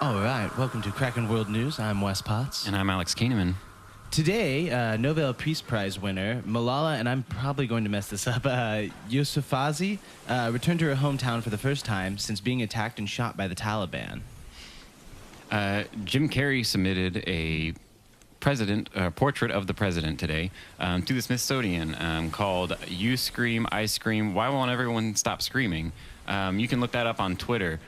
All right, welcome to Kraken World News. I'm Wes Potts. And I'm Alex Keeneman. Today, Nobel Peace Prize winner Malala, and I'm probably going to mess this up, Yousafzai, returned to her hometown for the first time since being attacked and shot by the Taliban. Jim Carrey submitted a portrait of the president today to the Smithsonian called "You Scream, I Scream. Why Won't Everyone Stop Screaming?" You can look that up on Twitter.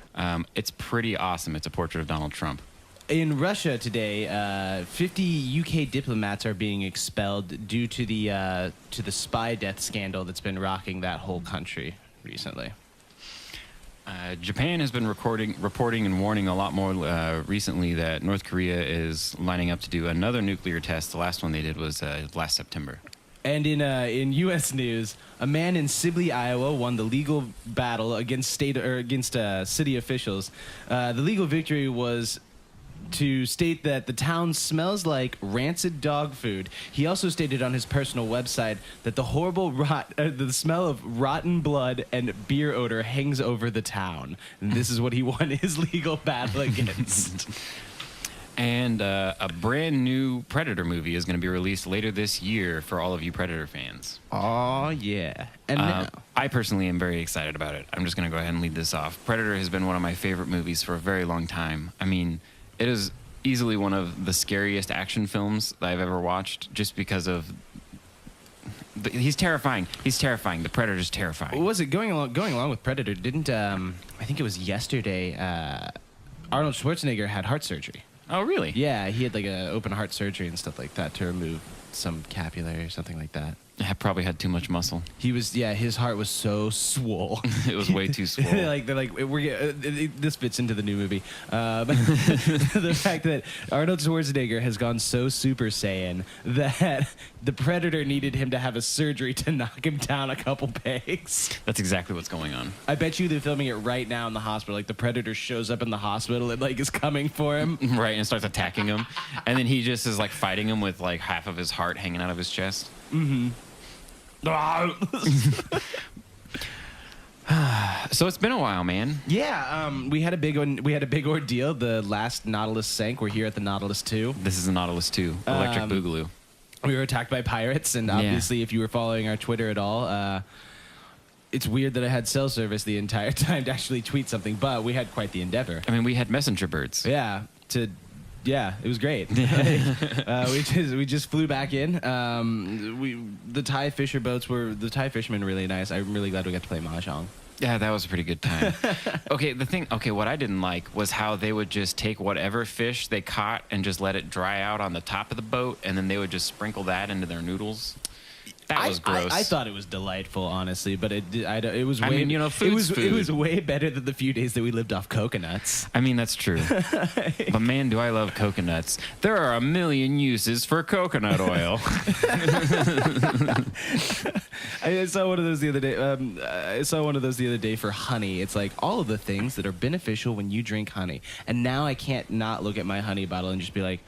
It's pretty awesome. It's a portrait of Donald Trump. In Russia today, 50 UK diplomats are being expelled due to the spy death scandal that's been rocking that whole country recently. Japan has been reporting and warning a lot more recently that North Korea is lining up to do another nuclear test. The last one they did was last September. And in U.S. news, a man in Sibley, Iowa, won the legal battle against city officials. The legal victory was to state that the town smells like rancid dog food. He also stated on his personal website that the horrible the smell of rotten blood and beer odor hangs over the town. And this is what he won his legal battle against. And a brand new Predator movie is going to be released later this year for all of you Predator fans. Oh, yeah. And I personally am very excited about it. I'm just going to go ahead and lead this off. Predator has been one of my favorite movies for a very long time. I mean, it is easily one of the scariest action films that I've ever watched just because of... He's terrifying. He's terrifying. The Predator's terrifying. What was it? Going along with Predator, didn't... I think it was yesterday, Arnold Schwarzenegger had heart surgery. Oh, really? Yeah, he had like a open heart surgery and stuff like that to remove some capillary or something like that. I probably had too much muscle. His heart was so swole. It was way too swole. This fits into the new movie. The fact that Arnold Schwarzenegger has gone so Super Saiyan that the Predator needed him to have a surgery to knock him down a couple pegs. That's exactly what's going on. I bet you they're filming it right now in the hospital. Like the Predator shows up in the hospital and like is coming for him. Right, and starts attacking him. And then he just is like fighting him with like half of his heart hanging out of his chest. Mm-hmm. So it's been a while, man. Yeah, we had a big ordeal. The last Nautilus sank. We're here at the Nautilus 2. This is the Nautilus 2, Electric Boogaloo. We were attacked by pirates, and obviously, if you were following our Twitter at all, it's weird that I had cell service the entire time to actually tweet something, but we had quite the endeavor. I mean, we had messenger birds. Yeah, it was great. We just flew back in. The Thai fishermen were really nice. I'm really glad we got to play mahjong. Yeah, that was a pretty good time. What I didn't like was how they would just take whatever fish they caught and just let it dry out on the top of the boat, and then they would just sprinkle that into their noodles. That was gross. I thought it was delightful, honestly, but it was way. I mean, food's food. It was way better than the few days that we lived off coconuts. I mean, that's true. But man, do I love coconuts. There are a million uses for coconut oil. I saw one of those the other day. For honey. It's like all of the things that are beneficial when you drink honey. And now I can't not look at my honey bottle and just be like,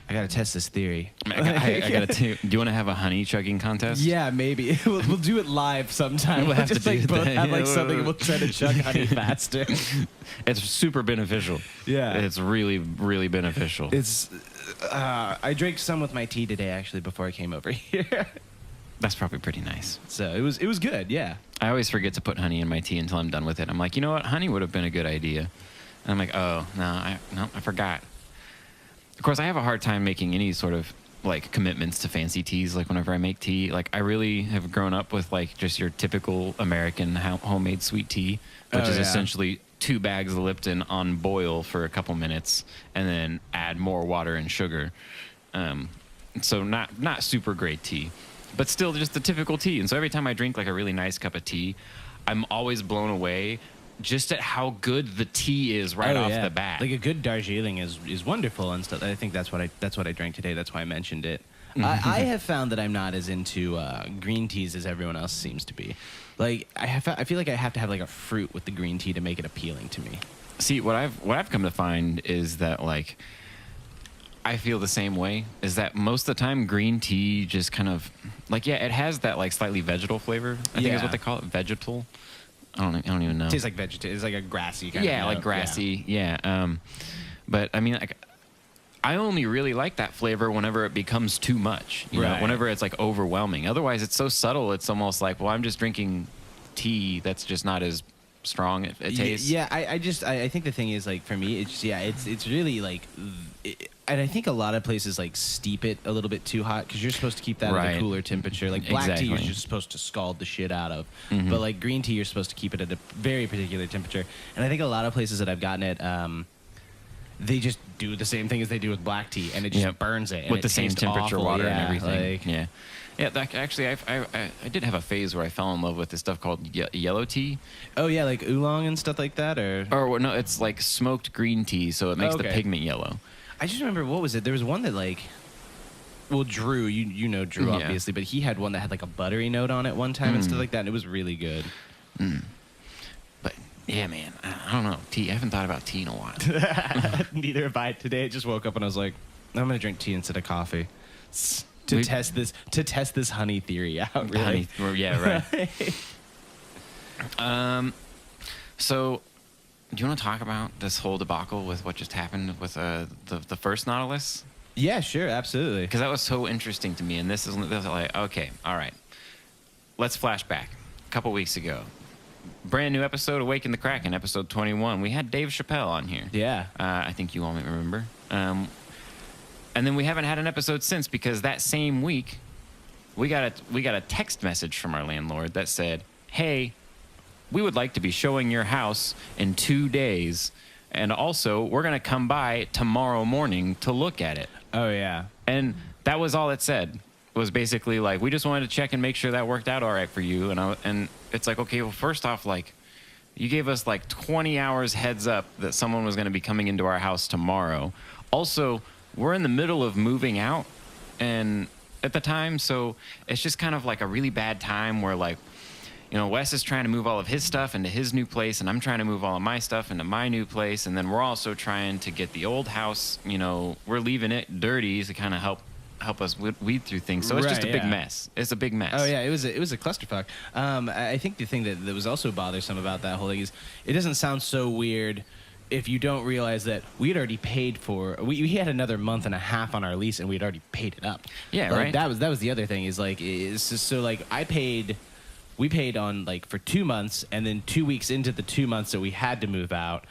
I gotta test this theory. I gotta do you want to have a honey chugging contest? Yeah, maybe. We'll do it live sometime. We'll have to do both that. have something and we'll try to chug honey faster. It's super beneficial. Yeah. It's really, really beneficial. I drank some with my tea today, actually, before I came over here. That's probably pretty nice. So it was good, yeah. I always forget to put honey in my tea until I'm done with it. I'm like, you know what? Honey would have been a good idea. And I'm like, oh, no, I forgot. Of course, I have a hard time making any sort of like commitments to fancy teas. Like whenever I make tea, like I really have grown up with like just your typical American homemade sweet tea, which is essentially 2 bags of Lipton on boil for a couple minutes and then add more water and sugar. So not super great tea, but still just the typical tea. And so every time I drink like a really nice cup of tea, I'm always blown away just at how good the tea is off the bat. Like a good Darjeeling is wonderful and stuff. I think that's what I drank today. That's why I mentioned it. I have found that I'm not as into green teas as everyone else seems to be. Like I feel like I have to have like a fruit with the green tea to make it appealing to me. See, what I've come to find is that like I feel the same way. Is that most of the time green tea just kind of like it has that like slightly vegetal flavor. I think is what they call it, vegetal. I don't even know. It tastes like vegetarian. It's like a grassy kind of. Yeah, like grassy. Yeah. But I mean, like, I only really like that flavor whenever it becomes too much. You know, whenever it's like overwhelming. Otherwise, it's so subtle. It's almost like, well, I'm just drinking tea that's just not as strong it tastes. Yeah, I think the thing is, like, for me, it's really like, and I think a lot of places like steep it a little bit too hot because you're supposed to keep that at a cooler temperature. Like black tea, you're just supposed to scald the shit out of, but like green tea, you're supposed to keep it at a very particular temperature. And I think a lot of places that I've gotten it, they just do the same thing as they do with black tea, and it just burns it and with it the same temperature, awful. water, and everything. Like, Yeah, actually, I did have a phase where I fell in love with this stuff called yellow tea. Oh yeah, like oolong and stuff like that, or no, it's like smoked green tea, so it makes the pigment yellow. I just remember, what was it? There was one that like, well, Drew, you know Drew obviously, but he had one that had like a buttery note on it one time and stuff like that, and it was really good. But yeah, man, I don't know. Tea. I haven't thought about tea in a while. Neither have I. Today I just woke up and I was like, I'm gonna drink tea instead of coffee. To test this honey theory out. Really. Yeah, right. So, do you want to talk about this whole debacle with what just happened with the first Nautilus? Yeah, sure, absolutely. Because that was so interesting to me, and this is like, okay, all right, let's flash back a couple weeks ago. Brand new episode of Waking the Kraken, episode 21. We had Dave Chappelle on here. Yeah. I think you all may remember. And then we haven't had an episode since because that same week, we got a text message from our landlord that said, "Hey, we would like to be showing your house in 2 days, and also we're gonna come by tomorrow morning to look at it." Oh yeah. And that was all it said. It was basically like, we just wanted to check and make sure that worked out all right for you. And it's like, okay, well, first off, like, you gave us like 20 hours heads up that someone was going to be coming into our house tomorrow. Also, we're in the middle of moving out and at the time, so it's just kind of like a really bad time where, like, you know, Wes is trying to move all of his stuff into his new place, and I'm trying to move all of my stuff into my new place, and then we're also trying to get the old house, you know, we're leaving it dirty to kind of help us weed through things. So it's just a big mess. It's a big mess. Oh yeah, it was a clusterfuck. I think the thing that was also bothersome about that whole thing is it doesn't sound so weird if you don't realize that we had already paid for. We had another month and a half on our lease, and we had already paid it up. Yeah, like, right. That was the other thing is like, it's just, so like we paid on like for 2 months, and then 2 weeks into the 2 months that we had to move out,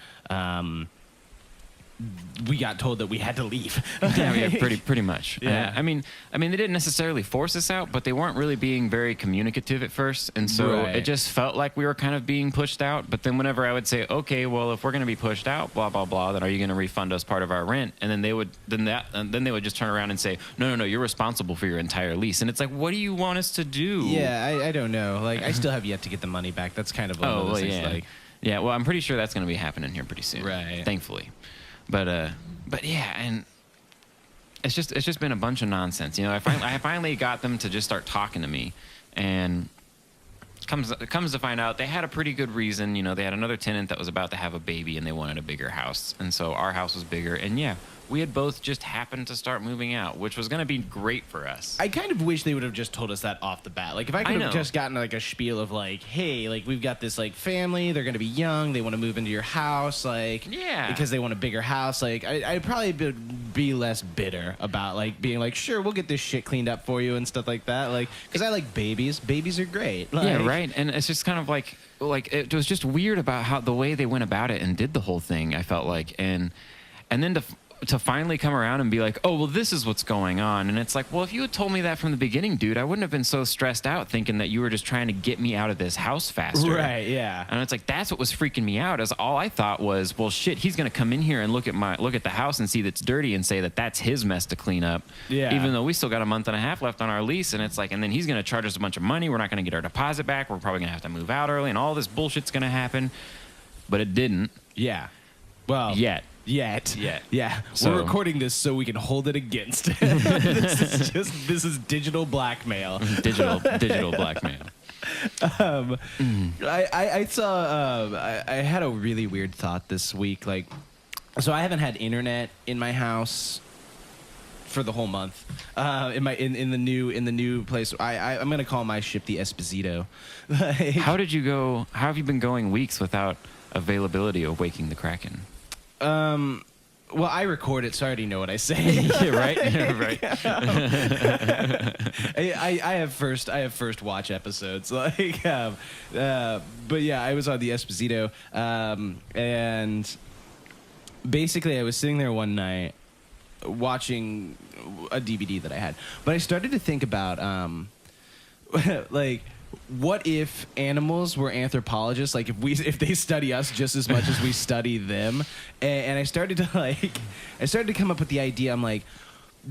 we got told that we had to leave. Yeah, pretty much. Yeah. I mean, they didn't necessarily force us out, but they weren't really being very communicative at first, and so it just felt like we were kind of being pushed out. But then whenever I would say, okay, well, if we're going to be pushed out, blah blah blah, then are you going to refund us part of our rent? And then they would just turn around and say, no, you're responsible for your entire lease. And it's like, what do you want us to do? Yeah, I don't know. Like, I still have yet to get the money back. That's kind of one of those things. Yeah. Like, yeah, well, I'm pretty sure that's going to be happening here pretty soon. Right. Thankfully. But yeah, and it's just been a bunch of nonsense. You know, I finally got them to just start talking to me, and it comes to find out they had a pretty good reason. You know, they had another tenant that was about to have a baby, and they wanted a bigger house, and so our house was bigger. And yeah, we had both just happened to start moving out, which was going to be great for us. I kind of wish they would have just told us that off the bat. Like, if I could have just gotten like a spiel of like, hey, like, we've got this like family, they're going to be young, they want to move into your house, like, because they want a bigger house. Like, I'd probably be less bitter about like being like, sure, we'll get this shit cleaned up for you and stuff like that. Like, because I like babies. Babies are great. Like, yeah, right. And it's just kind of like it was just weird about how the way they went about it and did the whole thing. I felt like, and then to finally come around and be like, oh, well, this is what's going on. And it's like, well, if you had told me that from the beginning, dude, I wouldn't have been so stressed out thinking that you were just trying to get me out of this house faster. Right, yeah. And it's like, that's what was freaking me out, is all I thought was, well, shit, he's going to come in here and look at the house and see that's dirty and say that that's his mess to clean up. Yeah. Even though we still got a month and a half left on our lease. And it's like, and then he's going to charge us a bunch of money. We're not going to get our deposit back. We're probably going to have to move out early, and all this bullshit's going to happen. But it didn't. Yeah. Well. Yet. Yeah. So, we're recording this so we can hold it against. This is digital blackmail. Digital blackmail. I saw. I had a really weird thought this week. Like, so I haven't had internet in my house for the whole month. In the new place. I'm gonna call my ship the Esposito. Like, how did you go? How have you been going weeks without availability of Waking the Kraken? Well, I record it, so I already know what I say. Yeah, right. Yeah, right. I have first watch episodes, like, but yeah, I was on the Esposito, and basically I was sitting there one night watching a DVD that I had, but I started to think about like, what if animals were anthropologists? Like, if they study us just as much as we study them, and I started to come up with the idea. I'm like,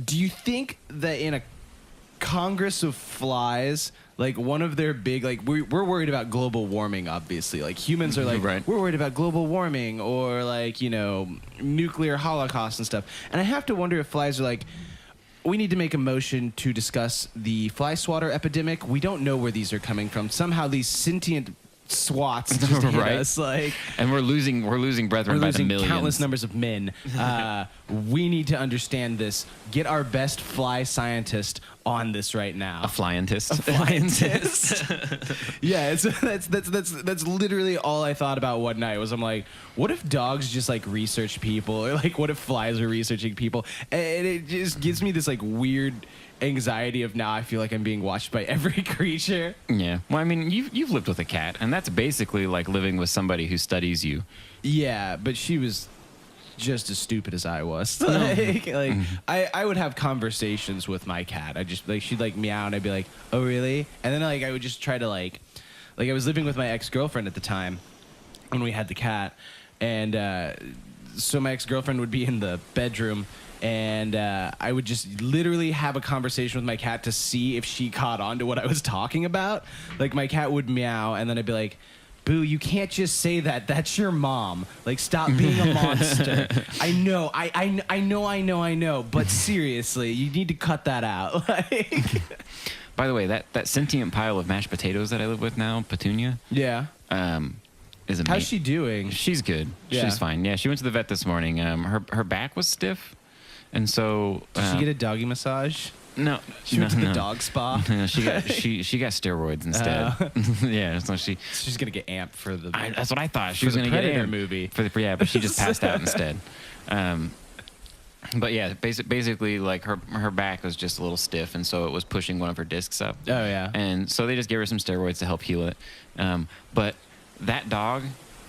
do you think that in a Congress of flies, like one of their big, like, we're worried about global warming, obviously. Like, humans are like, right. We're worried about global warming or, like, you know, nuclear holocaust and stuff. And I have to wonder if flies are like, we need to make a motion to discuss the fly swatter epidemic. We don't know where these are coming from. Somehow these sentient swats just hit right. us, like, and we're losing brethren by the millions. Countless numbers of men. We need to understand this. Get our best fly scientist on this right now. A flyentist. Yeah, that's literally all I thought about one night. Was I'm like, what if dogs just like research people, or like what if flies are researching people? And it just gives me this like weird anxiety of now I feel like I'm being watched by every creature. Yeah. Well, I mean, you've lived with a cat, and that's basically like living with somebody who studies you. Yeah, but she was just as stupid as I was. I would have conversations with my cat. I just like, she'd like meow and I'd be like, oh really? And then like I would just try to like I was living with my ex-girlfriend at the time when we had the cat, and so my ex-girlfriend would be in the bedroom, and I would just literally have a conversation with my cat to see if she caught on to what I was talking about. Like, my cat would meow, and then I'd be like, Boo, you can't just say that. That's your mom. Like, stop being a monster. I know, I know. But seriously, you need to cut that out. Like, by the way, that sentient pile of mashed potatoes that I live with now, Petunia. Yeah. Is amazing. How's she doing? She's good. Yeah. She's fine. Yeah, she went to the vet this morning. Her back was stiff, and so did she get a doggy massage? No, she went to the dog spa. No, she got steroids instead. Yeah, so she's gonna get amped for the. That's what I thought. She was gonna get Predator movie for the but she just passed out instead. But yeah, basically like her back was just a little stiff, and so it was pushing one of her discs up. Oh yeah. And so they just gave her some steroids to help heal it. But that dog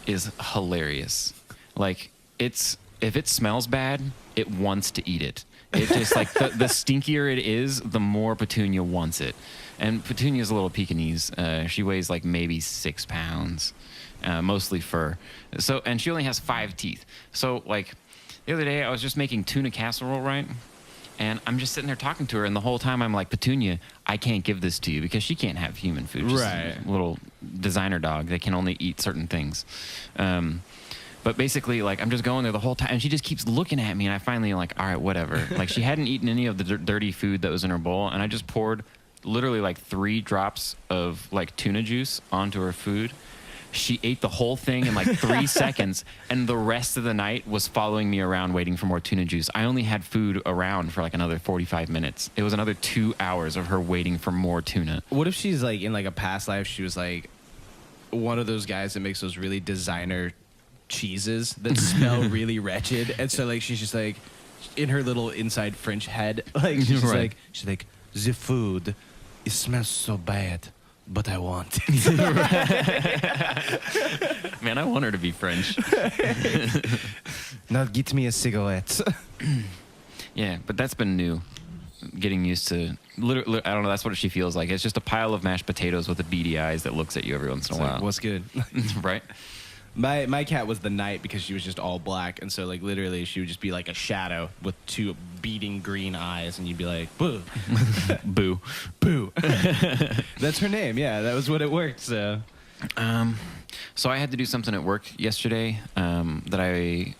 is hilarious. Like, if it smells bad, it wants to eat it. It just like the stinkier it is, the more Petunia wants it. And Petunia's a little Pekingese. She weighs like maybe 6 pounds, mostly fur. So, and she only has 5 teeth. So like the other day I was just making tuna casserole, right? And I'm just sitting there talking to her, and the whole time I'm like, Petunia, I can't give this to you because she can't have human food. She's right. A little designer dog. They can only eat certain things. But basically, like, I'm just going there the whole time, and she just keeps looking at me, and I finally am like, all right, whatever. Like, she hadn't eaten any of the dirty food that was in her bowl, and I just poured literally like 3 drops of like tuna juice onto her food. She ate the whole thing in like 3 seconds, and the rest of the night was following me around waiting for more tuna juice. I only had food around for like another 45 minutes. It was another 2 hours of her waiting for more tuna. What if she's like, in like a past life, she was like one of those guys that makes those really designer cheeses that smell really wretched, and so like she's just like in her little inside French head, like she's right. she's like, the food, it smells so bad, but I want it. Man, I want her to be French. Now get me a cigarette. Yeah, but that's been new. Getting used to, literally, I don't know, that's what she feels like. It's just a pile of mashed potatoes with the beady eyes that looks at you every once in a while. Like, what's good? Right? My cat was the night because she was just all black, and so like literally she would just be like a shadow with 2 beating green eyes, and you'd be like, boo. Boo. Boo. That's her name. Yeah, that was what it worked. So I had to do something at work yesterday that I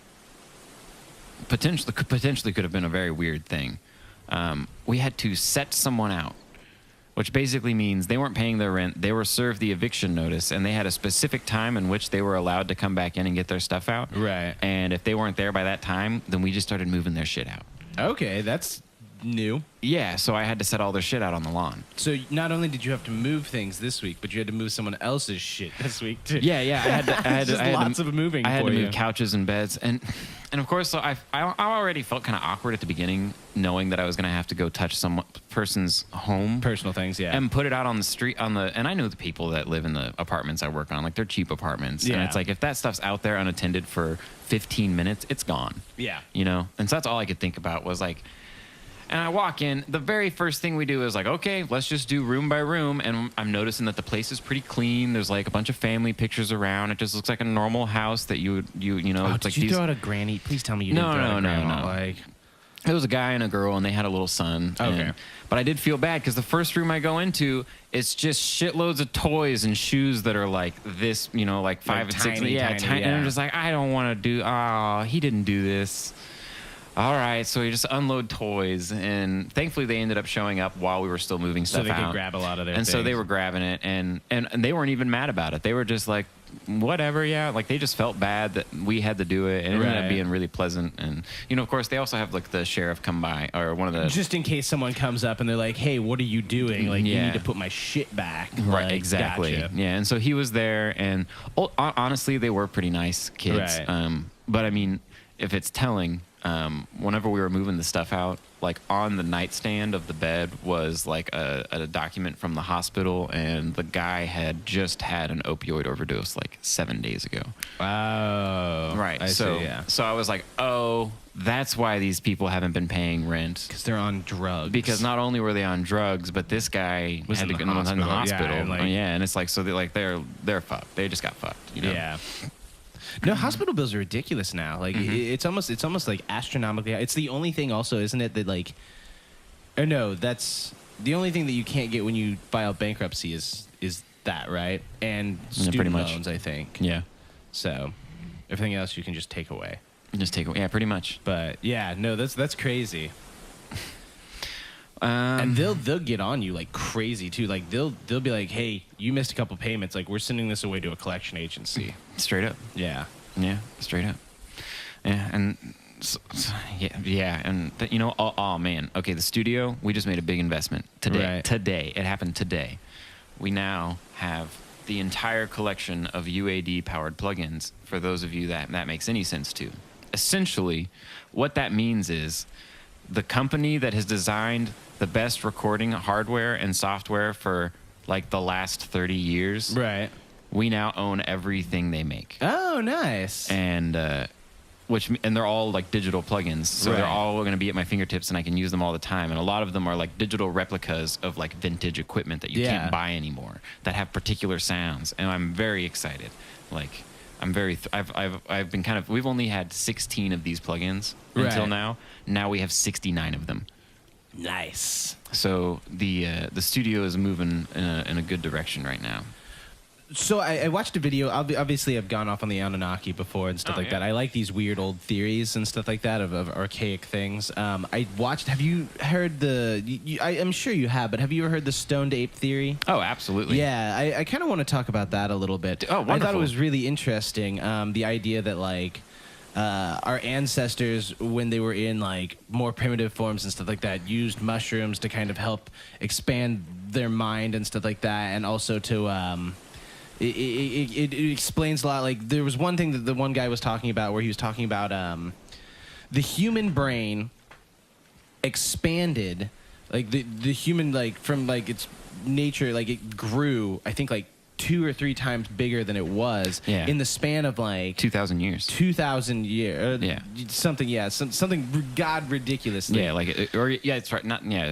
potentially could have been a very weird thing. We had to set someone out, which basically means they weren't paying their rent. They were served the eviction notice, and they had a specific time in which they were allowed to come back in and get their stuff out. Right. And if they weren't there by that time, then we just started moving their shit out. Okay, that's new. Yeah, so I had to set all their shit out on the lawn. So not only did you have to move things this week, but you had to move someone else's shit this week too. Yeah, I had Just lots of moving. I had for to you. move couches and beds, and of course, so I already felt kind of awkward at the beginning, knowing that I was going to have to go touch some person's home, personal things, yeah, and put it out on the street and I know the people that live in the apartments I work on, like they're cheap apartments, and it's like if that stuff's out there unattended for 15 minutes, it's gone. Yeah, you know, and so that's all I could think about was like. And I walk in, the very first thing we do is like, okay, let's just do room by room. And I'm noticing that the place is pretty clean. There's like a bunch of family pictures around. It just looks like a normal house that you know. Oh, it's did like you throw out a granny? Please tell me you didn't throw out a grandma. No. Like, it was a guy and a girl, and they had a little son. Okay. But I did feel bad because the first room I go into, it's just shitloads of toys and shoes that are like this, you know, like 5 and 6. Tiny, And I'm just like, I don't want to do, he didn't do this. All right, so you just unload toys, and thankfully they ended up showing up while we were still moving stuff out. So they could grab a lot of their and things. so they were grabbing it, and they weren't even mad about it. They were just like, whatever, yeah. Like they just felt bad that we had to do it, and it ended up being really pleasant. And you know, of course, they also have like the sheriff come by, or one of the just in case someone comes up and they're like, "Hey, what are you doing? Like, you need to put my shit back." Right, like, exactly. Gotcha. Yeah, and so he was there, and honestly, they were pretty nice kids. Right. But I mean, if it's telling. Whenever we were moving the stuff out, like on the nightstand of the bed was like a document from the hospital, and the guy had just had an opioid overdose like 7 days ago. Wow. Right. I so see, yeah. So I was like, oh, that's why these people haven't been paying rent. Because they're on drugs. Because not only were they on drugs, but this guy was had in to the go in the hospital. hospital. Yeah, and it's like so they're fucked. They just got fucked. You know? Yeah. No, hospital bills are ridiculous now. Like it's almost like astronomically. It's the only thing, also, isn't it, that like, or no, that's the only thing that you can't get when you file bankruptcy is that, right? And student pretty much. loans, I think. Yeah. So everything else you can just take away. Just take it. Yeah, pretty much. But yeah, no, that's crazy. And they'll get on you like crazy too. Like they'll be like, "Hey, you missed a couple payments. Like we're sending this away to a collection agency." Straight up. Yeah. Yeah, straight up. Yeah, and and you know, oh man. Okay, the studio, we just made a big investment today. Right. Today, it happened today. We now have the entire collection of UAD powered plugins. For those of you that makes any sense to. Essentially, what that means is the company that has designed the best recording hardware and software for like the last 30 years. Right. We now own everything they make. Oh, nice. And they're all like digital plugins. So they're all going to be at my fingertips, and I can use them all the time. And a lot of them are like digital replicas of like vintage equipment that you can't buy anymore that have particular sounds. And I'm very excited. Like I've been kind of, we've only had 16 of these plugins until now. Now we have 69 of them. Nice. So the studio is moving in a good direction right now. So I watched a video. Obviously, I've gone off on the Anunnaki before and stuff like that. I like these weird old theories and stuff like that of archaic things. I watched. Have you heard I'm sure you have, but have you ever heard the stoned ape theory? Oh, absolutely. Yeah, I kind of want to talk about that a little bit. Oh, wonderful. I thought it was really interesting. The idea that like our ancestors, when they were in like more primitive forms and stuff like that, used mushrooms to kind of help expand their mind and stuff like that, and also to It explains a lot. Like there was one thing that the one guy was talking about, where he was talking about the human brain expanded, like the human, like from like its nature, like it grew, I think like 2 or 3 times bigger than it was in the span of like 2,000 years. 2,000 years. Something God ridiculous. It's right.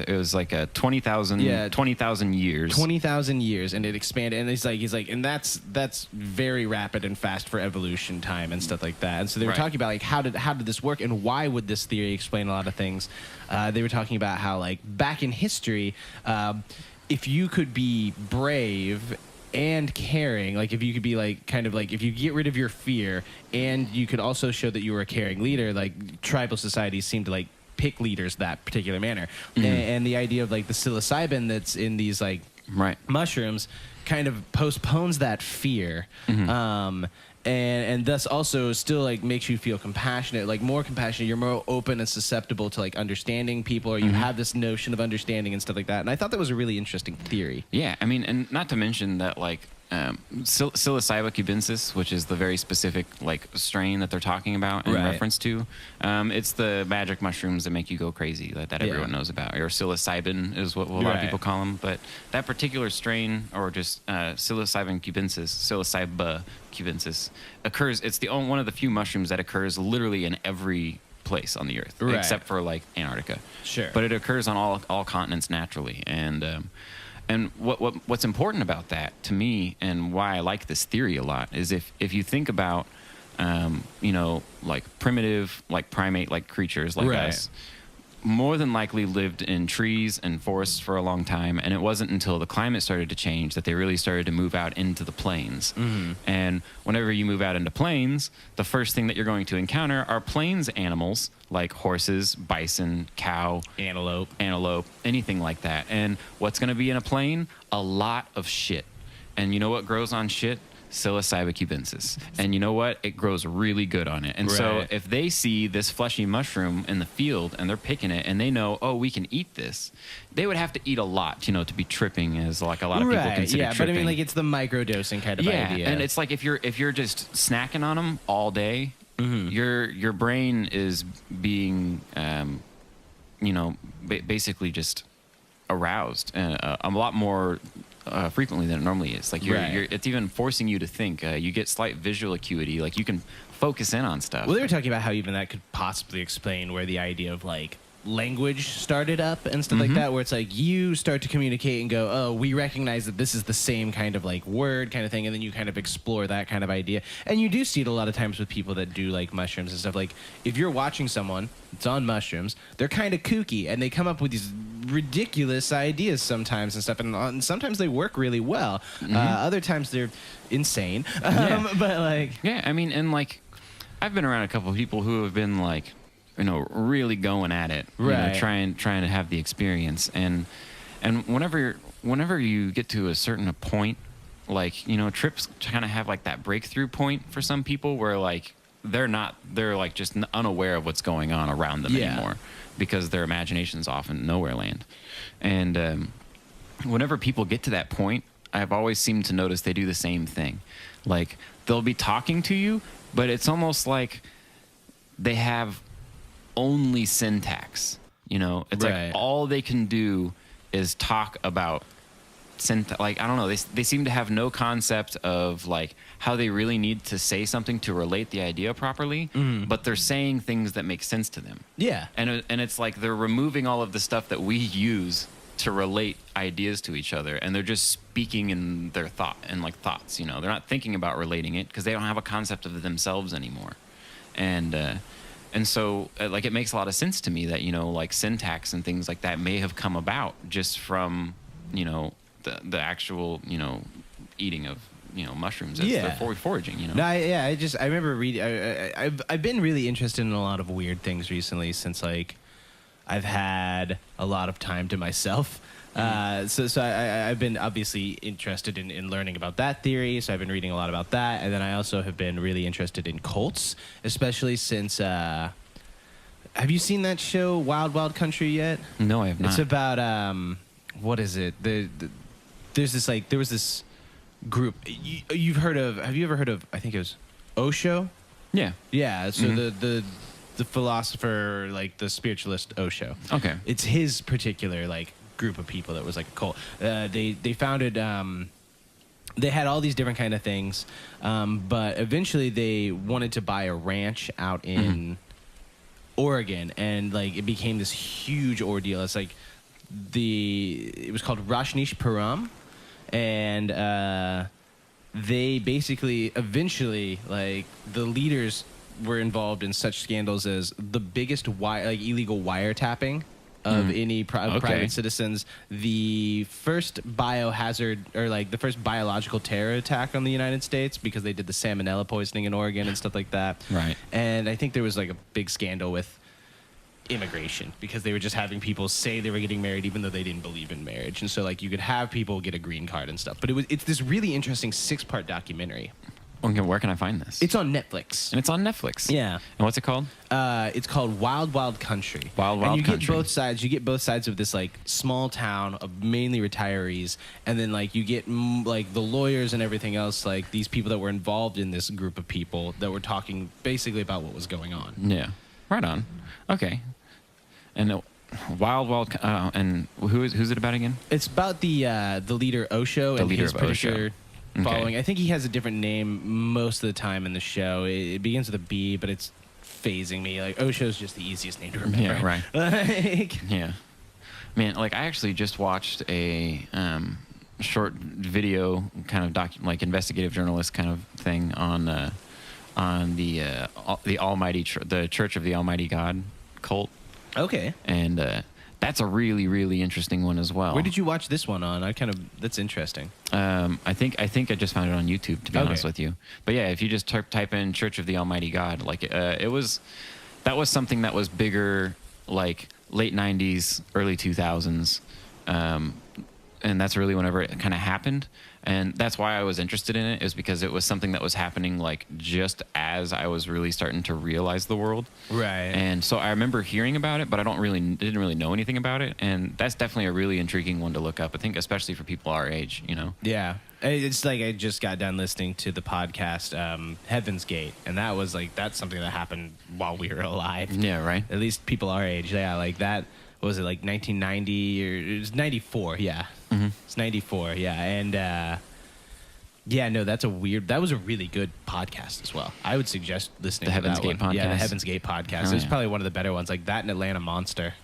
It was like a 20,000 years. 20,000 years, and it expanded. And he's like, and that's very rapid and fast for evolution time and stuff like that. And so they were talking about like how did this work, and why would this theory explain a lot of things. They were talking about how like back in history, if you could be brave and caring, like if you could be like kind of like if you get rid of your fear and you could also show that you were a caring leader, like tribal societies seem to like pick leaders that particular manner. And the idea of like the psilocybin that's in these like mushrooms kind of postpones that fear. and thus also still like makes you feel compassionate, like more compassionate. You're more open and susceptible to like understanding people, or you have this notion of understanding and stuff like that. And I thought that was a really interesting theory. Yeah, I mean, and not to mention that like psilocybe cubensis, which is the very specific like strain that they're talking about in reference to, it's the magic mushrooms that make you go crazy that everyone knows about, or psilocybin is what a lot of people call them. But that particular strain, or just psilocybin cubensis, occurs. It's the only one of the few mushrooms that occurs literally in every place on the earth, except for like Antarctica. Sure, but it occurs on all continents naturally, and what's important about that to me, and why I like this theory a lot, is if you think about, like primitive, like primate, like creatures like us, more than likely lived in trees and forests for a long time, and it wasn't until the climate started to change that they really started to move out into the plains. And whenever you move out into plains, the first thing that you're going to encounter are plains animals like horses, bison, cow, antelope, anything like that. And what's going to be in a plain? A lot of shit. And you know what grows on shit? Psilocybe cubensis. And you know what? It grows really good on it. And so if they see this fleshy mushroom in the field and they're picking it and they know, oh, we can eat this, they would have to eat a lot, to be tripping, as like a lot of people consider tripping. But I mean, like, it's the microdosing kind of idea. And it's like if you're just snacking on them all day, your brain is being basically just aroused a lot more frequently than it normally is. Like it's even forcing you to think. You get slight visual acuity. Like you can focus in on stuff. Well, they were talking about how even that could possibly explain where the idea of like language started up and stuff like that, where it's like you start to communicate and go, oh, we recognize that this is the same kind of like word kind of thing, and then you kind of explore that kind of idea. And you do see it a lot of times with people that do like mushrooms and stuff. Like if you're watching someone that's on mushrooms, they're kind of kooky and they come up with these ridiculous ideas sometimes and stuff, and sometimes they work really well. Other times they're insane. But like, I mean, and like I've been around a couple of people who have been like, really going at it, trying to have the experience, and whenever you get to a certain point, like trips kind of have like that breakthrough point for some people where like they're like just unaware of what's going on around them anymore, because their imagination's off in nowhere land. And whenever people get to that point, I've always seemed to notice they do the same thing. Like they'll be talking to you, but it's almost like they have only syntax. It's like all they can do is talk about syntax. Like I don't know, they seem to have no concept of like how they really need to say something to relate the idea properly, but they're saying things that make sense to them. And it's like they're removing all of the stuff that we use to relate ideas to each other, and they're just speaking in their thoughts. They're not thinking about relating it because they don't have a concept of themselves anymore. And so, like, it makes a lot of sense to me that, like, syntax and things like that may have come about just from, the actual, eating of, mushrooms as they're foraging, No, I remember reading, I've been really interested in a lot of weird things recently since, like, I've had a lot of time to myself. So I've been obviously interested in learning about that theory, so I've been reading a lot about that, and then I also have been really interested in cults, especially since have you seen that show Wild Wild Country yet? No, I have not. It's about what is it? There was this group have you ever heard of, I think it was Osho? Yeah, so the philosopher, like the spiritualist Osho. Okay. It's his particular like group of people that was like a cult. They founded they had all these different kind of things, but eventually they wanted to buy a ranch out in Oregon, and like it became this huge ordeal. It's like it was called Rajneeshpuram, and they basically eventually, like, the leaders were involved in such scandals as the biggest illegal wiretapping of any private citizens, the first biohazard, or like the first biological terror attack on the United States because they did the salmonella poisoning in Oregon and stuff like that. Right. And I think there was like a big scandal with immigration because they were just having people say they were getting married even though they didn't believe in marriage. And so like you could have people get a green card and stuff. But it's this really interesting 6-part documentary. Okay, where can I find this? It's on Netflix. And it's on Netflix. Yeah. And what's it called? It's called Wild Wild Country. Wild Wild and you Country. get both sides. You get both sides of this like small town of mainly retirees, and then like you get like the lawyers and everything else, like these people that were involved in this group of people that were talking basically about what was going on. Yeah. Right on. Okay. And Wild Wild. And who's it about again? It's about the leader Osho The and leader his of producer. Osho. Following, Okay. I think he has a different name most of the time in the show. It begins with a B, but it's phasing me. Like Osho's just the easiest name to remember. Yeah, right. Like, Yeah. Man, like I actually just watched a short video kind of like investigative journalist kind of thing on the Almighty the Church of the Almighty God cult, okay. and that's a really, really interesting one as well. Where did you watch this one on? That's interesting. I think I just found it on YouTube, to be Okay. honest with you. But yeah, if you just type in Church of the Almighty God, like that was something that was bigger, like late '90s, early 2000s, and that's really whenever it kind of happened. And that's why I was interested in it, is because it was something that was happening like just as I was really starting to realize the world. Right. And so I remember hearing about it, but I didn't really know anything about it. And that's definitely a really intriguing one to look up. I think especially for people our age, you know. Yeah. It's like I just got done listening to the podcast Heaven's Gate, and that's something that happened while we were alive. Yeah, right. At least people our age. Yeah, like that. What was it, like 1990 or it was 94? Yeah. Mm-hmm. It's 94. Yeah, and yeah, no, that was a really good podcast as well. I would suggest listening The to Heaven's that Gate one. Yeah, the podcast? Heaven's Gate podcast. Oh, It was yeah. probably one of the better ones, like that and Atlanta Monster.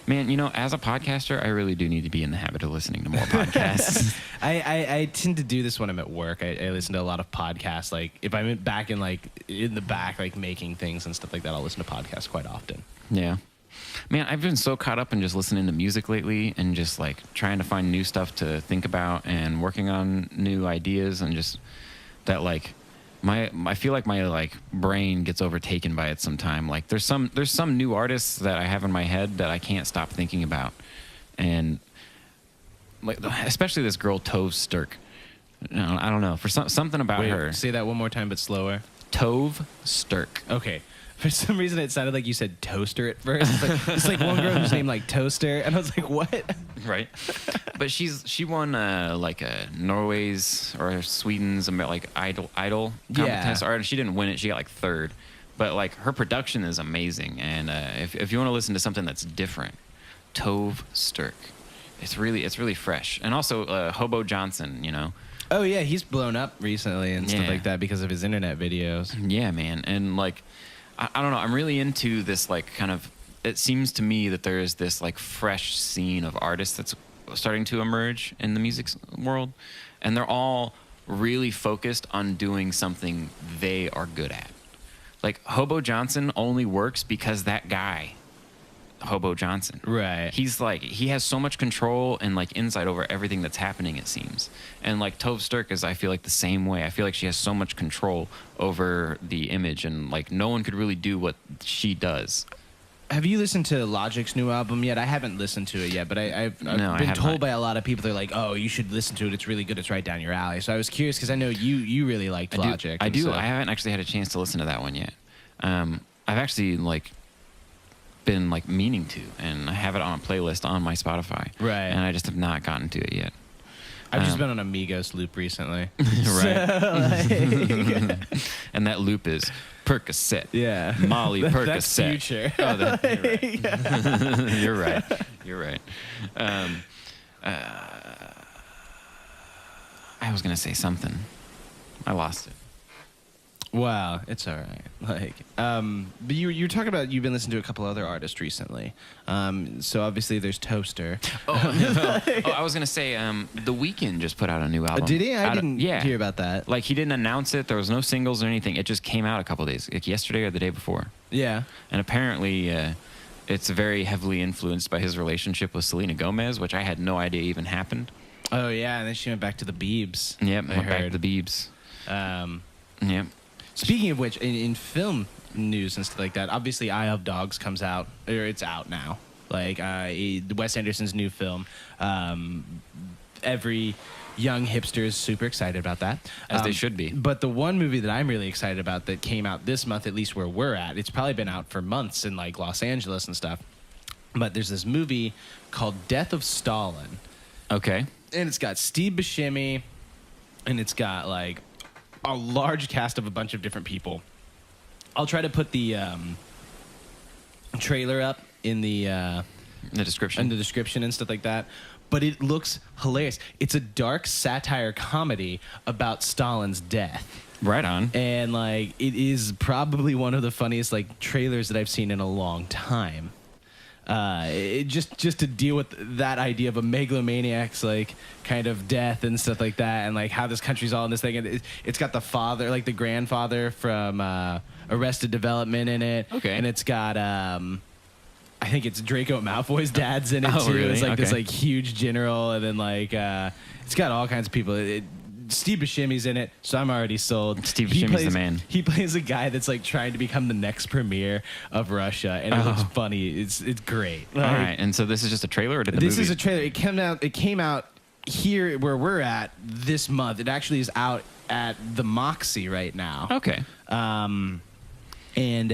Man, you know, as a podcaster, I really do need to be in the habit of listening to more podcasts. I tend to do this when I'm at work. I listen to a lot of podcasts. Like if I'm back in the back, like making things and stuff like that, I'll listen to podcasts quite often. Yeah. Man, I've been so caught up in just listening to music lately and just like trying to find new stuff to think about and working on new ideas, and just that like I feel like my like brain gets overtaken by it sometime. Like there's some new artists that I have in my head that I can't stop thinking about. And like especially this girl Tove Sturk. I don't know, for something about Wait, her. say that one more time, but slower. Tove Sturk. Okay. For some reason, it sounded like you said toaster at first. It's like one girl who's named like Toaster, and I was like, what? Right. But she won like a Norway's or Sweden's like idol contest. Or she didn't win it. She got like third. But like her production is amazing. And if you want to listen to something that's different, Tove Sturk. It's really fresh. And also Hobo Johnson, you know. Oh yeah, he's blown up recently and stuff Yeah. like that because of his internet videos. Yeah, man. And like I don't know, I'm really into this like kind of, it seems to me that there is this like fresh scene of artists that's starting to emerge in the music world, and they're all really focused on doing something they are good at. Like Hobo Johnson only works because that guy, Hobo Johnson, Right. he's like, he has so much control and like insight over everything that's happening, it seems. And like Tove Sturk is, I feel like the same way. I feel like she has so much control over the image, and like no one could really do what she does. Have you listened to Logic's new album yet? I haven't listened to it yet, but I've No, I been have told not. by a lot of people. They're like, "Oh, you should listen to it. It's really good. It's right down your alley." So I was curious because I know you really liked Logic. I and do. stuff. I haven't actually had a chance to listen to that one yet. I've actually like been like meaning to, and I have it on a playlist on my Spotify. Right. And I just have not gotten to it yet. I've just been on a Migos loop recently. Right. And that loop is Percocet. Yeah. Molly Percocet. That's Future. Oh, you're right. You're right. I was gonna say something. I lost it. Wow, it's all right. Like, but you're talking about you've been listening to a couple other artists recently. So obviously there's Toaster. I was gonna say, The Weeknd just put out a new album. Did he? I didn't yeah. hear about that. Like he didn't announce it. There was no singles or anything. It just came out a couple days, like yesterday or the day before. Yeah. And apparently, it's very heavily influenced by his relationship with Selena Gomez, which I had no idea even happened. Oh yeah, and then she went back to the Biebs. Yep, I went back heard. to the Biebs. Yep. Speaking of which, in film news and stuff like that, obviously Eye of Dogs comes out, or it's out now. Like Wes Anderson's new film. every young hipster is super excited about that. As they should be. But the one movie that I'm really excited about that came out this month, at least where we're at, it's probably been out for months in like Los Angeles and stuff. But there's this movie called Death of Stalin. Okay. And it's got Steve Buscemi, and it's got like a large cast of a bunch of different people. I'll try to put the trailer up in the description and stuff like that. But it looks hilarious. It's a dark satire comedy about Stalin's death. Right on. And like it is probably one of the funniest like trailers that I've seen in a long time. Just to deal with that idea of a megalomaniac's like kind of death and stuff like that, and like how this country's all in this thing, and it's got the father, like the grandfather from Arrested Development in it. Okay. And it's got I think it's Draco Malfoy's dad's in it too. Really? It's like Okay. this like huge general, and then like it's got all kinds of people. Steve Buscemi's in it, so I'm already sold. Steve Buscemi's the man. He plays a guy that's like trying to become the next premier of Russia, and it looks funny. It's great. All right, and so this is just a trailer, or did the This movie? is a trailer. It came out here where we're at this month. It actually is out at the Moxie right now. Okay. And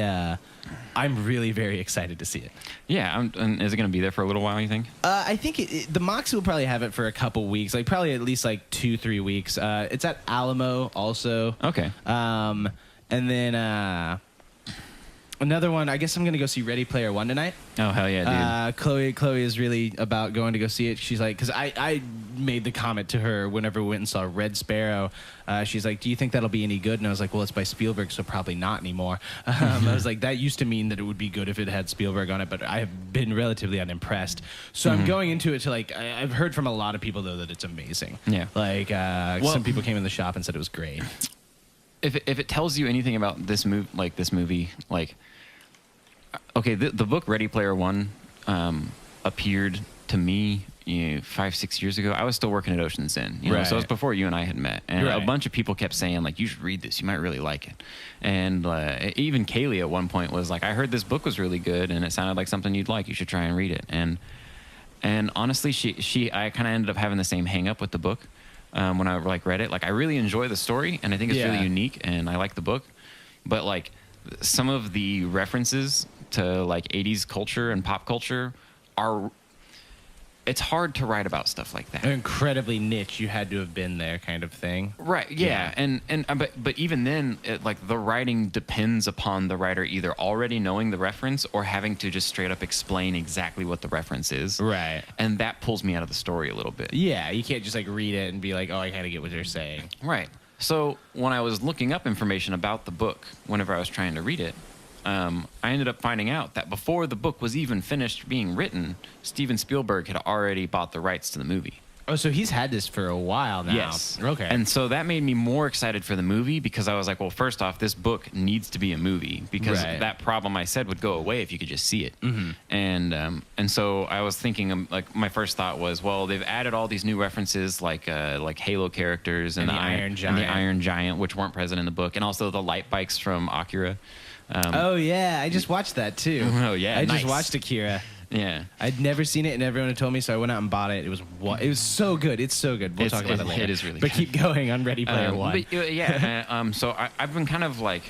I'm really very excited to see it. Yeah, and is it going to be there for a little while, you think? I think the Moxie will probably have it for a couple weeks, like probably at least like 2-3 weeks. It's at Alamo also. Okay. And then another one, I guess I'm going to go see Ready Player One tonight. Oh, hell yeah, dude. Chloe is really about going to go see it. She's like, because I made the comment to her whenever we went and saw Red Sparrow. She's like, do you think that'll be any good? And I was like, well, it's by Spielberg, so probably not anymore. I was like, that used to mean that it would be good if it had Spielberg on it, but I have been relatively unimpressed. So I'm going into it to like, I've heard from a lot of people though that it's amazing. Yeah. Like some people came in the shop and said it was great. If it tells you anything about this movie, okay, the book Ready Player One appeared to me 5-6 years ago. I was still working at Ocean's Inn, so it was before you and I had met, and a bunch of people kept saying like, you should read this, you might really like it. And even Kaylee at one point was like, I heard this book was really good and it sounded like something you'd like, you should try and read it. And honestly, I kind of ended up having the same hang up with the book. When I like read it, like I really enjoy the story and I think it's really unique and I like the book, but like some of the references to like 80s culture and pop culture it's hard to write about stuff like that. Incredibly niche. You had to have been there, kind of thing. Right. Yeah. But even then, like the writing depends upon the writer either already knowing the reference or having to just straight up explain exactly what the reference is. Right. And that pulls me out of the story a little bit. Yeah, you can't just like read it and be like, oh, I kind of get what they're saying. Right. So when I was looking up information about the book, whenever I was trying to read it, I ended up finding out that before the book was even finished being written, Steven Spielberg had already bought the rights to the movie. Oh, so he's had this for a while now. Yes. Okay. And so that made me more excited for the movie because I was like, well, first off, this book needs to be a movie because that problem I said would go away if you could just see it. Mm-hmm. And so I was thinking, like, my first thought was, well, they've added all these new references like Halo characters and the Iron Giant, which weren't present in the book, and also the light bikes from Akira. Oh yeah, I just watched that too. Oh yeah, I just watched Akira. Yeah, I'd never seen it, and everyone had told me, so I went out and bought it. It was so good. It's so good. We'll talk about it later. It is really but good. keep going on Ready Player One. But, yeah. So I've been kind of like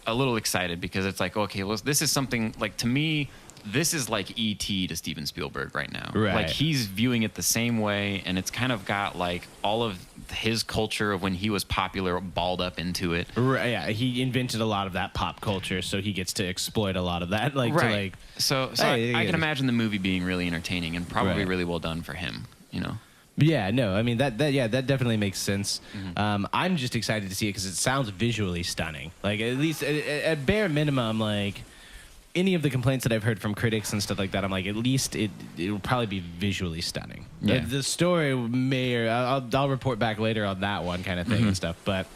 a little excited because it's like, okay, well, this is something like, to me, this is like E.T. to Steven Spielberg right now. Right. Like he's viewing it the same way, and it's kind of got like all of his culture of when he was popular balled up into it. Right. Yeah, he invented a lot of that pop culture, so he gets to exploit a lot of that. Like, right. to like. So I can imagine the movie being really entertaining and probably really well done for him. Yeah, no, I mean that definitely makes sense. Mm-hmm. I'm just excited to see it because it sounds visually stunning. Like at least at bare minimum, like any of the complaints that I've heard from critics and stuff like that, I'm like, at least it'll probably be visually stunning. Yeah. The story may, or I'll report back later on that one kind of thing and stuff. But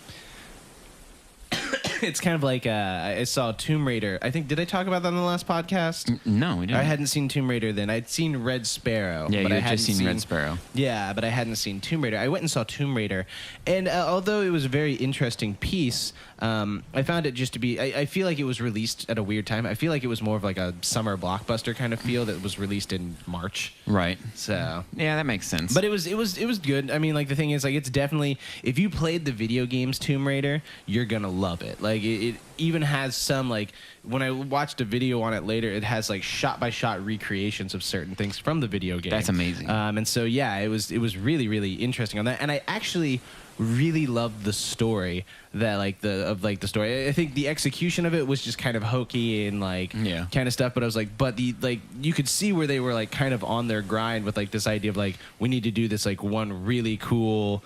it's kind of like I saw Tomb Raider. I think, did I talk about that on the last podcast? No, we didn't. I hadn't seen Tomb Raider then. I'd seen Red Sparrow. Yeah, but you I had just hadn't seen Red Sparrow. Yeah, but I hadn't seen Tomb Raider. I went and saw Tomb Raider, and although it was a very interesting piece, I found it just to be. I feel like it was released at a weird time. I feel like it was more of like a summer blockbuster kind of feel that was released in March. Right. So yeah, that makes sense. But it was good. I mean, like the thing is, like it's definitely, if you played the video games Tomb Raider, you're gonna love it. Like it even has some, like when I watched a video on it later, it has like shot by shot recreations of certain things from the video game. That's amazing. And so yeah, it was really really interesting on that, and I actually really loved the story that the story. I think the execution of it was just kind of hokey and like kind of stuff, but I was like, but you could see where they were like kind of on their grind with like this idea of like, we need to do this like one really cool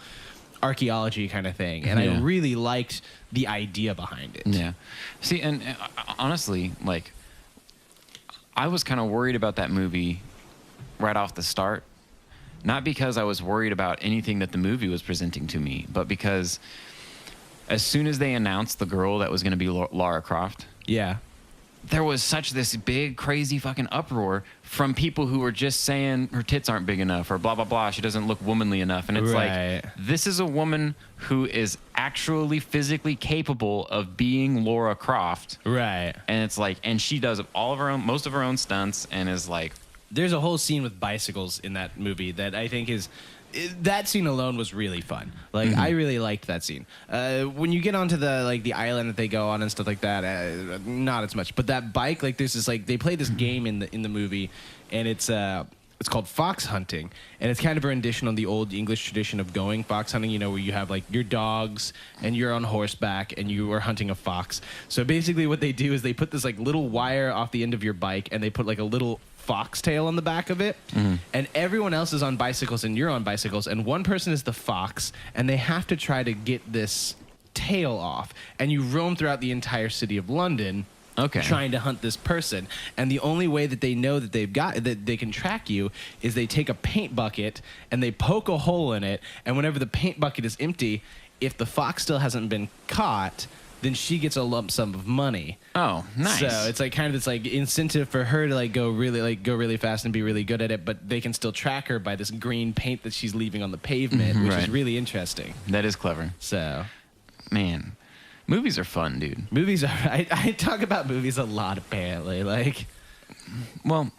archaeology kind of thing, and I really liked the idea behind it. Yeah. See, and honestly, like I was kind of worried about that movie right off the start. Not because I was worried about anything that the movie was presenting to me, but because as soon as they announced the girl that was going to be Lara Croft, there was such this big, crazy fucking uproar from people who were just saying her tits aren't big enough or blah, blah, blah. She doesn't look womanly enough. And it's like, this is a woman who is actually physically capable of being Lara Croft. Right. And it's like, and she does most of her own stunts and is like, there's a whole scene with bicycles in that movie that I think that scene alone was really fun. Like I really liked that scene. When you get onto the island that they go on and stuff like that, not as much. But that bike, like there's this like they play this game in the movie, and it's called fox hunting, and it's kind of a rendition on the old English tradition of going fox hunting. You know, where you have like your dogs and you're on horseback and you are hunting a fox. So basically, what they do is they put this like little wire off the end of your bike, and they put like a little foxtail on the back of it, and everyone else is on bicycles and you're on bicycles, and one person is the fox, and they have to try to get this tail off, and you roam throughout the entire city of London trying to hunt this person. And the only way that they know that they can track you is they take a paint bucket and they poke a hole in it, and whenever the paint bucket is empty, if the fox still hasn't been caught, then she gets a lump sum of money. Oh, nice. So it's like kind of this like incentive for her to go really fast and be really good at it, but they can still track her by this green paint that she's leaving on the pavement, which is really interesting. That is clever. So, man, movies are fun, dude. Movies are. I talk about movies a lot apparently. Like, well,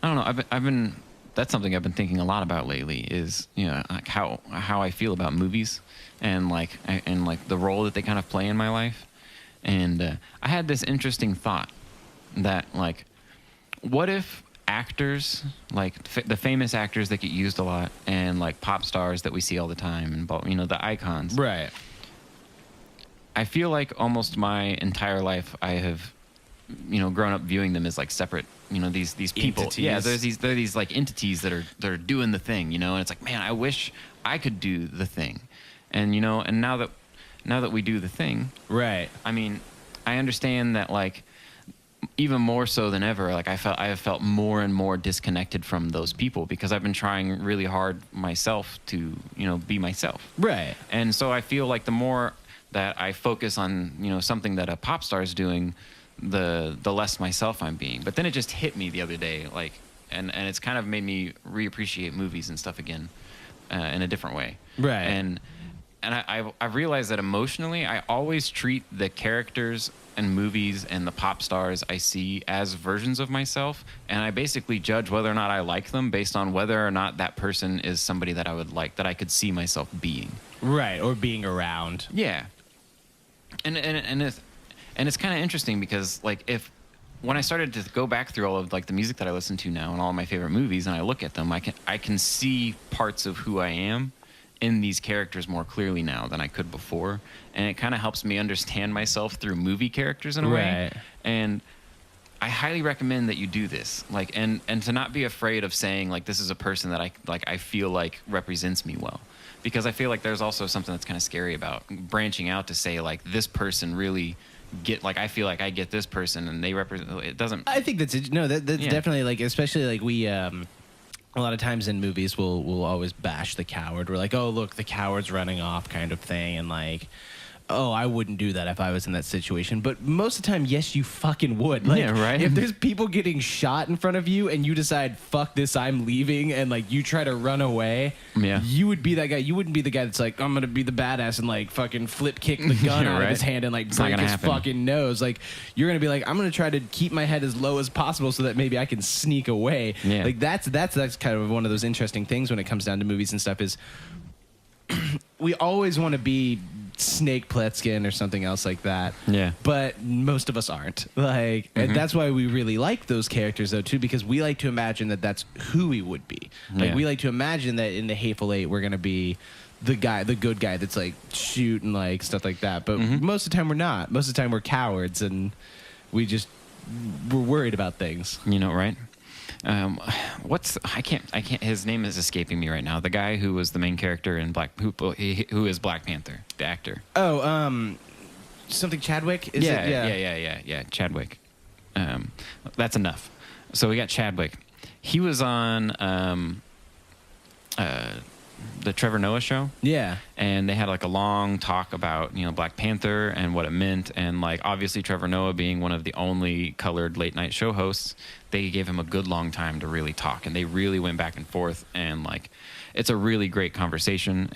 I don't know. I've been. That's something I've been thinking a lot about lately. Is like how I feel about movies. And the role that they kind of play in my life. And I had this interesting thought that like, what if actors, like the famous actors that get used a lot, and like pop stars that we see all the time, and the icons. Right. I feel like almost my entire life I have, grown up viewing them as like separate, these people. Entities. Yeah, they're these like entities that are doing the thing, and it's like, man, I wish I could do the thing. And and now that we do the thing, right? I mean, I understand that like even more so than ever, like I have felt more and more disconnected from those people because I've been trying really hard myself to be myself, right? And so I feel like the more that I focus on something that a pop star is doing, the less myself I'm being. But then it just hit me the other day, like, and it's kind of made me reappreciate movies and stuff again in a different way, right? And I've realized that emotionally, I always treat the characters and movies and the pop stars I see as versions of myself, and I basically judge whether or not I like them based on whether or not that person is somebody that I would like, that I could see myself being. Right, or being around. Yeah. And it's kind of interesting because like when I started to go back through all of like the music that I listen to now and all of my favorite movies, and I look at them, I can see parts of who I am in these characters more clearly now than I could before, and it kind of helps me understand myself through movie characters in a way. And I highly recommend that you do this, like, and to not be afraid of saying like this is a person that I feel like represents me well, because I feel like there's also something that's kind of scary about branching out to say like this person really I feel like I get this person and they represent it. Doesn't. I think that's definitely like, especially like we a lot of times in movies we'll always bash the coward. We're like, oh look, the coward's running off kind of thing, and like, oh, I wouldn't do that if I was in that situation. But most of the time, yes, you fucking would. Like, Yeah, right? if there's people getting shot in front of you and you decide, fuck this, I'm leaving, and like you try to run away, Yeah. you would be that guy. You wouldn't be the guy that's like, I'm gonna be the badass and like fucking flip kick the gun out of Right. his hand and like It's not break gonna his happen. fucking nose. Like, you're gonna be like, I'm gonna try to keep my head as low as possible so that maybe I can sneak away. Yeah. Like that's kind of one of those interesting things when it comes down to movies and stuff is we always want to be Snake Plissken or something else like that. Yeah. But most of us aren't. Like, and that's why we really like those characters though too, because we like to imagine that that's who we would be. Like, Yeah. we like to imagine that in the Hateful Eight we're gonna be the good guy that's like shooting like stuff like that. But most of the time we're not. Most of the time we're cowards and we're worried about things. You know, right? I can't. His name is escaping me right now. The guy who was the main character in who is Black Panther, the actor. Oh, something Chadwick? Is Yeah, it? yeah. Chadwick. That's enough. So we got Chadwick. He was on the Trevor Noah show. Yeah. And they had like a long talk about, you know, Black Panther and what it meant. And like, obviously Trevor Noah being one of the only colored late night show hosts, they gave him a good long time to really talk. And they really went back and forth. And like, it's a really great conversation.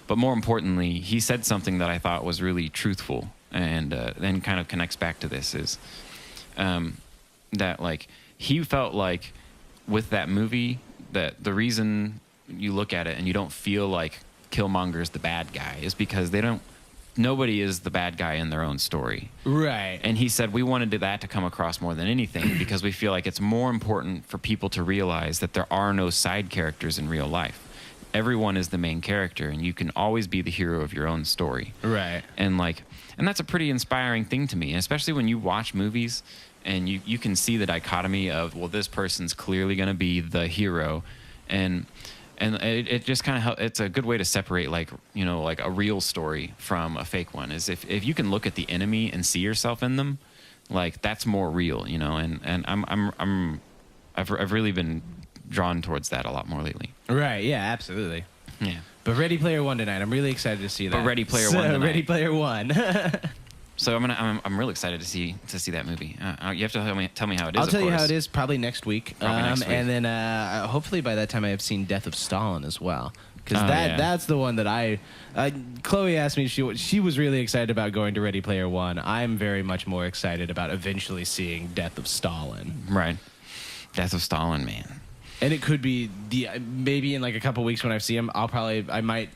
But more importantly, he said something that I thought was really truthful and then kind of connects back to this is that like, he felt like with that movie that the reason you look at it and you don't feel like Killmonger's the bad guy is because nobody is the bad guy in their own story. Right. And he said we wanted that to come across more than anything because we feel like it's more important for people to realize that there are no side characters in real life. Everyone is the main character and you can always be the hero of your own story. Right. And that's a pretty inspiring thing to me, especially when you watch movies and you can see the dichotomy of, well, this person's clearly going to be the hero. And it just kind of it's a good way to separate like a real story from a fake one is if you can look at the enemy and see yourself in them, like that's more real, you know. And I've really been drawn towards that a lot more lately. Right. Yeah. Absolutely. Yeah. But Ready Player One tonight. I'm really excited to see that. But Ready Player One tonight. Ready Player One. So I'm really excited to see that movie. You have to tell me how it is. I'll tell of you how course. it is probably next week. Next week. And then hopefully by that time I have seen Death of Stalin as well. Because yeah. that's the one that Chloe asked me if she was really excited about going to Ready Player One. I'm very much more excited about eventually seeing Death of Stalin. Right. Death of Stalin, man. And it could be maybe in like a couple weeks when I see him, I might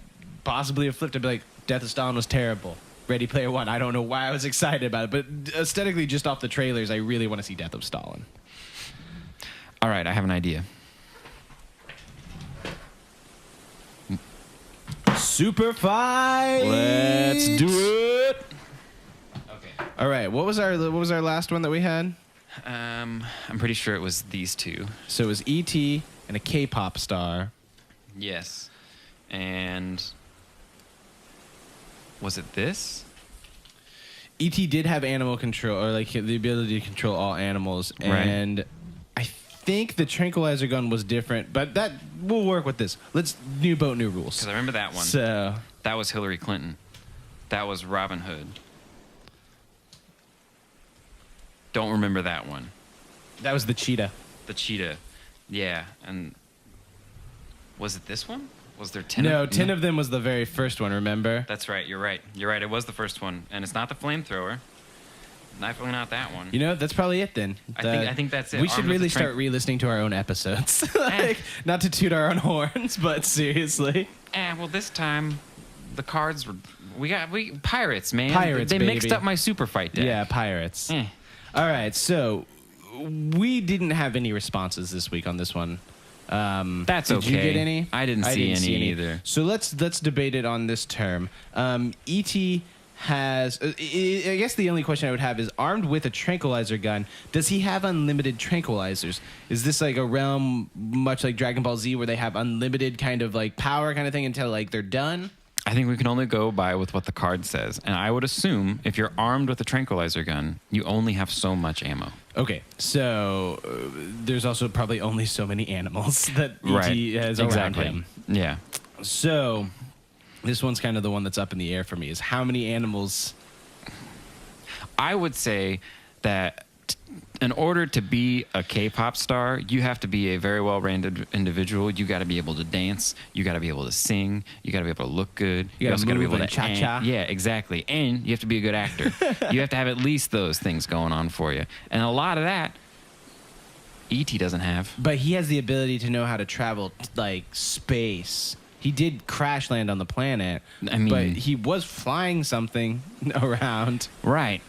possibly have flipped and be like, Death of Stalin was terrible. Ready Player One. I don't know why I was excited about it, but aesthetically, just off the trailers, I really want to see Death of Stalin. All right, I have an idea. Super fight. Let's do it. Okay. All right. What was our last one that we had? I'm pretty sure it was these two. So it was E.T. and a K-pop star. Yes. And was it this? E.T. did have animal control, or like the ability to control all animals, and I think the tranquilizer gun was different, but that we'll work with this. Let's new boat, new rules. Because I remember that one. So that was Hillary Clinton. That was Robin Hood. Don't remember that one. that was the cheetah. The cheetah. Yeah. And was it this one? Was there 10? No, 10 of them was the very first one. Remember? That's right. You're right. You're right. It was the first one, and it's not the flamethrower. Definitely not that one. You know, that's probably it then. I think that's it. We should Armed with really the start re-listening to our own episodes. Not to toot our own horns, but seriously. Well, this time the cards were we pirates, man. Pirates, They mixed baby. up my super fight deck. Yeah, pirates. Eh. All right, so we didn't have any responses this week on this one. That's did okay. you get any? I didn't see any either. So let's debate it on this term. E.T. has, I guess the only question I would have is, armed with a tranquilizer gun, does he have unlimited tranquilizers? Is this like a realm much like Dragon Ball Z where they have unlimited kind of like power kind of thing until like they're done? I think we can only go by with what the card says. And I would assume if you're armed with a tranquilizer gun, you only have so much ammo. Okay, so there's also probably only so many animals that E.T. has around him. Yeah. So This one's kind of the one that's up in the air for me, is how many animals... I would say that in order to be a K-pop star, you have to be a very well-rounded individual. You got to be able to dance. You got to be able to sing. You got to be able to look good. You also got to be able to cha-cha. Yeah, exactly. And you have to be a good actor. You have to have at least those things going on for you. And a lot of that, E.T. doesn't have. But he has the ability to know how to travel, like, space. He did crash land on the planet. I mean... But he was flying something around. Right.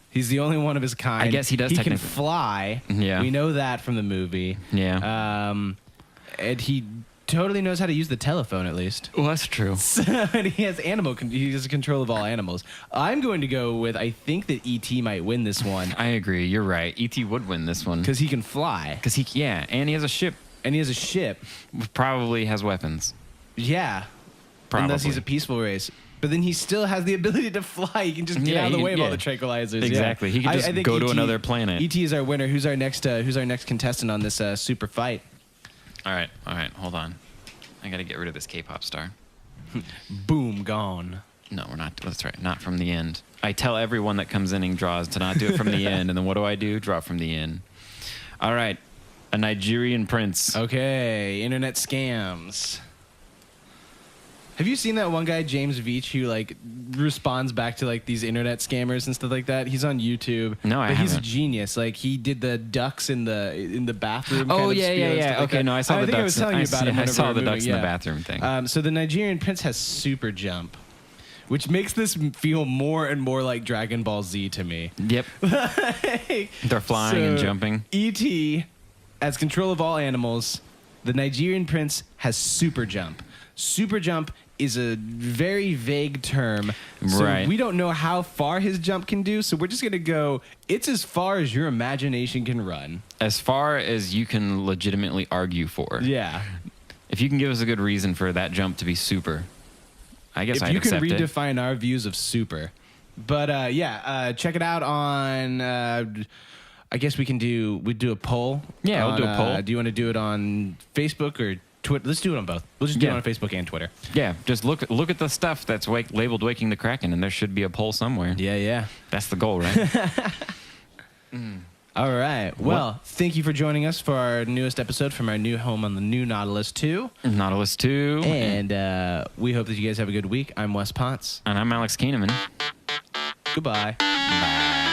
He's the only one of his kind. I guess he does technically. He can fly. Yeah. We know that from the movie. Yeah. And he totally knows how to use the telephone, at least. Well, that's true. And he has he has control of all animals. I'm going to go with, I think that E.T. might win this one. I agree. You're right. E.T. would win this one. Because he can fly. And he has a ship. And he has a ship. Probably has weapons. Yeah. Probably. Unless he's a peaceful race. But then he still has the ability to fly. He can just get out of the way of all the tranquilizers. Exactly. Yeah. He can just go to another planet. E.T. is our winner. Who's our next contestant on this super fight? All right. Hold on. I got to get rid of this K-pop star. Boom, gone. No, we're not. That's right. Not from the end. I tell everyone that comes in and draws to not do it from the end. And then what do? Draw from the end. All right. A Nigerian prince. Okay. Internet scams. Have you seen that one guy, James Veach, who like responds back to like these internet scammers and stuff like that? He's on YouTube. No, I haven't. He's a haven't. genius. Like he did the ducks in the bathroom. Oh kind of yeah. spiel and stuff like Okay, that. no, I saw the think ducks. I was telling you about it. I saw the ducks in the yeah. bathroom thing. So the Nigerian prince has super jump, which makes this feel more and more like Dragon Ball Z to me. Yep. They're flying and jumping. E.T. has control of all animals. The Nigerian prince has super jump. Super jump is a very vague term. So Right. we don't know how far his jump can do, so we're just going to go, it's as far as your imagination can run. As far as you can legitimately argue for. Yeah. If you can give us a good reason for that jump to be super, I guess If I'd you can accept it. redefine our views of super. But check it out on... I guess we'd do a poll. Yeah, we'll do a poll. Do you want to do it on Facebook or Twitter? Let's do it on both. We'll just do it on Facebook and Twitter. Yeah, just look at the stuff that's labeled Waking the Kraken, and there should be a poll somewhere. Yeah. That's the goal, right? All right. Well, thank you for joining us for our newest episode from our new home on the new Nautilus 2. Nautilus 2. And we hope that you guys have a good week. I'm Wes Potts. And I'm Alex Keeneman. Goodbye. Bye.